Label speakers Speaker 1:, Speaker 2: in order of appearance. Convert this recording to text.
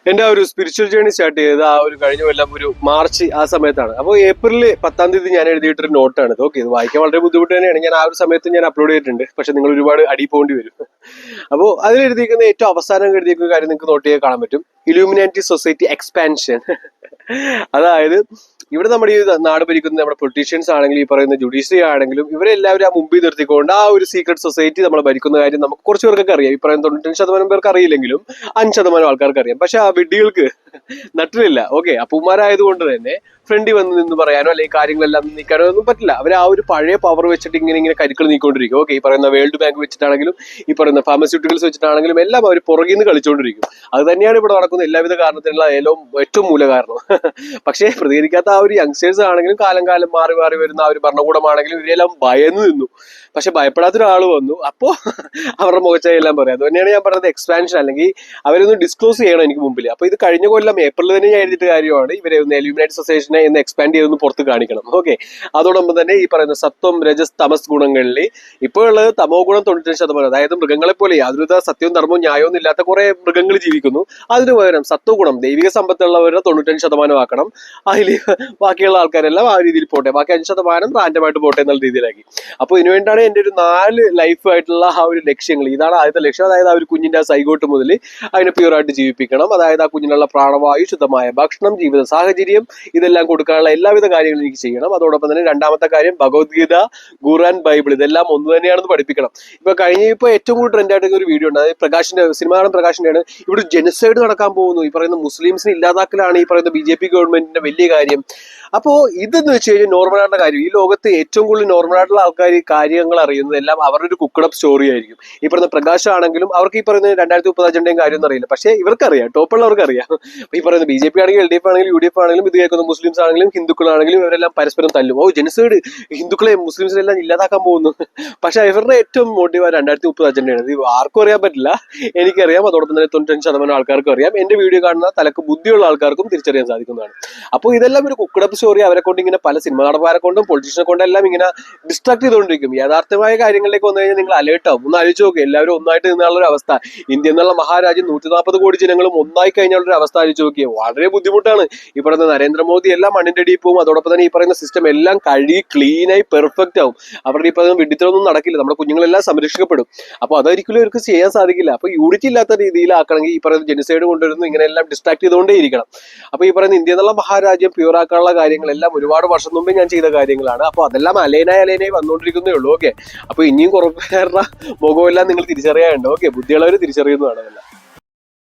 Speaker 1: എന്റെ ആ ഒരു സ്പിരിച്വൽ ജേണി സ്റ്റാർട്ട് ചെയ്തത് ആ ഒരു കഴിഞ്ഞ കൊല്ലം ഒരു മാർച്ച് ആ സമയത്താണ്. അപ്പോൾ ഏപ്രിൽ 10-ാം തീയതി ഞാൻ എഴുതിയിട്ടൊരു നോട്ടാണ് ഇത്. ഓക്കെ, ഇത് വായിക്കാൻ വളരെ ബുദ്ധിമുട്ട് തന്നെയാണ്. ഞാൻ ആ ഒരു സമയത്ത് ഞാൻ അപ്ലോഡ് ചെയ്തിട്ടുണ്ട്, പക്ഷെ നിങ്ങൾ ഒരുപാട് അടി പോകേണ്ടി വരും. അപ്പോൾ അതിലെഴുതിയിരിക്കുന്ന ഏറ്റവും അവസാനം എഴുതിയിരിക്കുന്ന കാര്യം നിങ്ങൾക്ക് നോട്ട് ചെയ്ത് കാണാൻ പറ്റും. Illuminati society expansion. അതായത് ഇവിടെ നമ്മുടെ ഈ നാട് ഭരിക്കുന്ന നമ്മുടെ പൊളിറ്റീഷ്യൻസ് ആണെങ്കിലും ഈ പറയുന്ന ജുഡീഷ്യറി ആണെങ്കിലും ഇവരെല്ലാവരും ആ മുമ്പിൽ നിർത്തിക്കൊണ്ട് ആ ഒരു സീക്രട്ട് സൊസൈറ്റി നമ്മൾ ഭരിക്കുന്ന കാര്യം നമുക്ക് കുറച്ച് പേർക്കൊക്കെ അറിയാം. ഈ പറയുന്ന 95% പേർക്ക് അറിയില്ലെങ്കിലും 5% ആൾക്കാർക്ക് അറിയാം. പക്ഷെ ആ വിഡ്ഢികൾക്ക് നട്ടിലില്ല. ഓക്കെ, അപ്പൂമാരായതുകൊണ്ട് തന്നെ ഫ്രണ്ടിൽ വന്ന് നിന്ന് പറയാനോ അല്ലെങ്കിൽ കാര്യങ്ങളെല്ലാം നീക്കാനോ ഒന്നും പറ്റില്ല. അവർ ആ ഒരു പഴയ പവർ വെച്ചിട്ട് ഇങ്ങനെ കരുക്കൾ നീക്കൊണ്ടിരിക്കും. ഓക്കെ, ഈ പറയുന്ന വേൾഡ് ബാങ്ക് വെച്ചിട്ടാണെങ്കിലും ഈ പറയുന്ന ഫാർമസ്യൂട്ടിക്കൽസ് വെച്ചിട്ടാണെങ്കിലും എല്ലാം അവർ പുറകിൽ നിന്ന് കളിച്ചുകൊണ്ടിരിക്കും. അത് തന്നെയാണ് ഇവിടെ നടക്കുന്ന എല്ലാവിധ കാരണത്തിനുള്ള ഏറ്റവും മൂല കാരണം. പക്ഷേ പ്രതികരിക്കാത്ത ആ ഒരു യങ്സ്റ്റേഴ്സ് ആണെങ്കിലും കാലം മാറി മാറി വരുന്ന ആ ഒരു ഭരണകൂടമാണെങ്കിലും ഇവരെല്ലാം ഭയന്ന് നിന്നു. പക്ഷെ ഭയപ്പെടാത്ത ഒരാൾ വന്നു, അപ്പോ അവരുടെ മുഖച്ചായെല്ലാം പറയാം. അത് തന്നെയാണ് ഞാൻ പറഞ്ഞത്, എക്സ്പാൻഷൻ അല്ലെങ്കിൽ അവരൊന്ന് ഡിസ്ക്ലോസ് ചെയ്യണം എനിക്ക് മുമ്പിൽ. അപ്പൊ ഇത് കഴിഞ്ഞ കൊല്ലം ഏപ്രിൽ തന്നെ ഞാൻ എഴുതിയിട്ട് കാര്യമാണ് ഇവരെ ഒന്ന് ഇലൂമിനാറ്റി സൊസൈറ്റിനെ എന്ന് എക്സ്പാൻഡ് ചെയ്തൊന്ന് പുറത്ത് കാണിക്കണം. ഓക്കെ, അതോടൊപ്പം തന്നെ ഈ പറയുന്ന സത്വം രജസ് തമസ് ഗുണങ്ങളിൽ ഇപ്പോൾ ഉള്ളത് തമോ ഗുണം 95%. അതായത് മൃഗങ്ങളെ പോലെ യാതൊരുവിധ സത്യവും ധർമ്മവും ന്യായവും ഇല്ലാത്ത കുറെ മൃഗങ്ങൾ ജീവിക്കുന്നു. അതിന് പകരം സത്വഗുണം ദൈവിക സമ്പത്തുള്ളവരുടെ 95% ആക്കണം. അതിൽ ബാക്കിയുള്ള ആൾക്കാരെല്ലാം ആ രീതിയിൽ പോട്ടെ, ബാക്കി 5% റാൻഡമായിട്ട് പോട്ടെ എന്നുള്ള രീതിയിലാക്കി. അപ്പോൾ ഇതിനുവേണ്ടിയാണ് എൻ്റെ ഒരു 4 ലൈഫായിട്ടുള്ള ആ ഒരു ലക്ഷ്യങ്ങൾ. ഇതാണ് ആദ്യത്തെ ലക്ഷ്യം. അതായത് ആ ഒരു കുഞ്ഞിന്റെ ആ സൈഗോട്ട് മുതൽ അതിനെ പ്യൂറായിട്ട് ജീവിപ്പിക്കണം. അതായത് ആ കുഞ്ഞിനുള്ള പ്രാണവായു, ശുദ്ധമായ ഭക്ഷണം, ജീവിത സാഹചര്യം ഇതെല്ലാം കൊടുക്കാനുള്ള എല്ലാവിധ കാര്യങ്ങളും എനിക്ക് ചെയ്യണം. അതോടൊപ്പം തന്നെ രണ്ടാമത്തെ കാര്യം ഭഗവത്ഗീത, ഖുർആൻ, ബൈബിൾ ഇതെല്ലാം ഒന്ന് തന്നെയാണെന്ന് പഠിപ്പിക്കണം. ഇപ്പൊ ഏറ്റവും കൂടുതൽ ട്രെൻഡായിട്ട് ഒരു വീഡിയോ ഉണ്ട്. അതായത് പ്രകാശിന്റെ സിനിമാടൻ പ്രകാശിന്റെയാണ്. ഇവിടെ ജെനസൈഡ് നടക്കാൻ പോകുന്നു. ഈ പറയുന്ന മുസ്ലിംസിനെ ഇല്ലാതാക്കലാണ് ഈ പറയുന്ന BJP ഗവൺമെന്റിന്റെ വലിയ കാര്യം. അപ്പോ ഇതെന്ന് വെച്ച് കഴിഞ്ഞാൽ നോർമലായിട്ടുള്ള കാര്യം. ഈ ലോകത്ത് ഏറ്റവും കൂടുതൽ നോർമലായിട്ടുള്ള ആൾക്കാർ ഈ കാര്യങ്ങൾ അറിയുന്നത് എല്ലാം അവരുടെ ഒരു കുക്കഡപ്പ് സ്റ്റോറി ആയിരിക്കും. ഈ പറയുന്ന പ്രകാശ് ആണെങ്കിലും അവർക്ക് ഈ പറയുന്ന 2030 അജണ്ടയും കാര്യമൊന്നും അറിയില്ല. പക്ഷേ ഇവർക്കറിയാം, ടോപ്പുള്ളവർക്ക് അറിയാം. ഈ പറയുന്ന BJP ആണെങ്കിലും LDF ആണെങ്കിലും UDF ആണെങ്കിലും ഇത് കേൾക്കുന്ന മുസ്ലിംസ് ആണെങ്കിലും ഹിന്ദുക്കളാണെങ്കിലും ഇവരെല്ലാം പരസ്പരം തല്ലും. ജെനസൈഡ് ഹിന്ദുക്കളെ മുസ്ലിംസിനെല്ലാം ഇല്ലാതാക്കാൻ പോകുന്നു. പക്ഷെ ഇവരുടെ ഏറ്റവും മോട്ടീവ് 2030 അജണ്ടയാണ്. ഇത് ആർക്കും അറിയാൻ പറ്റില്ല, എനിക്കറിയാം. അതോടൊപ്പം തന്നെ 95% ആൾക്കാർക്കും അറിയാം. എന്റെ വീഡിയോ കാണുന്ന തലക്ക് ബുദ്ധിയുള്ള ആൾക്കാർക്കും തിരിച്ചറിയാൻ സാധിക്കുന്നതാണ്. അപ്പോൾ ഇതെല്ലാം ഒരു കുക്കഡപ്പ് സ്റ്റോറി. അവരെ കൊണ്ട് ഇങ്ങനെ പല സിനിമ നടന്മാരെ കൊണ്ടും പൊളിറ്റീഷ്യനെ കൊണ്ടും എല്ലാം ഇങ്ങനെ ഡിസ്ട്രാക്ട് ചെയ്തുകൊണ്ടിരിക്കും. യഥാർത്ഥമായ കാര്യങ്ങളിലേക്ക് വന്നു കഴിഞ്ഞാൽ നിങ്ങൾ അലേർട്ട് ആവും. ഒന്ന് ആലോചിച്ച് നോക്കുക, എല്ലാവരും ഒന്നായിട്ട് നിന്നുള്ള ഒരു അവസ്ഥ. ഇന്ത്യ എന്നുള്ള മഹാരാജ്യം 140 കോടി ജനങ്ങളും ഒന്നായി കഴിഞ്ഞുള്ള ഒരു അവസ്ഥ ആലോചിച്ച് നോക്കിയേ. വളരെ ബുദ്ധിമുട്ടാണ്. ഈ പറയുന്ന നരേന്ദ്രമോദി എല്ലാം മണ്ണിന്റെ അടിയിൽ പോകും. അതോടൊപ്പം തന്നെ ഈ പറയുന്ന സിസ്റ്റം എല്ലാം കഴുകി ക്ലീനായി പെർഫെക്റ്റ് ആവും. അവരുടെ ഈ പറയുന്ന വിഡിത്തരൊന്നും നടക്കില്ല. നമ്മുടെ കുഞ്ഞുങ്ങളെല്ലാം സംരക്ഷിക്കപ്പെടും. അപ്പോൾ അതൊരിക്കലും അവർക്ക് ചെയ്യാൻ സാധിക്കില്ല. അപ്പോൾ യൂണിറ്റി ഇല്ലാത്ത രീതിയിലാക്കണമെങ്കിൽ ഈ പറയുന്ന ജെനസൈഡ് കൊണ്ടുവരുന്നു ഇങ്ങനെയെല്ലാം ഡിസ്ട്രാക്ട് ചെയ്തുകൊണ്ടേ ഇരിക്കണം. അപ്പോൾ ഈ പറയുന്ന ഇന്ത്യ എന്നുള്ള മഹാരാജ്യം പ്യൂർ ആക്കാനുള്ള കാര്യങ്ങളെല്ലാം ഒരുപാട് വർഷം മുമ്പേ ഞാൻ ചെയ്ത കാര്യങ്ങളാണ്. അപ്പോൾ അതെല്ലാം അലൈനായി വന്നുകൊണ്ടിരിക്കുന്നേ ഉള്ളൂ. ഓക്കെ, അപ്പോൾ ഇനിയും കുറേ പേരുടെ മുഖമെല്ലാം നിങ്ങൾ തിരിച്ചറിയാനുണ്ട്. ഓക്കെ, ബുദ്ധിയുള്ളവർ തിരിച്ചറിയുന്നതാണ് അതെല്ലാം.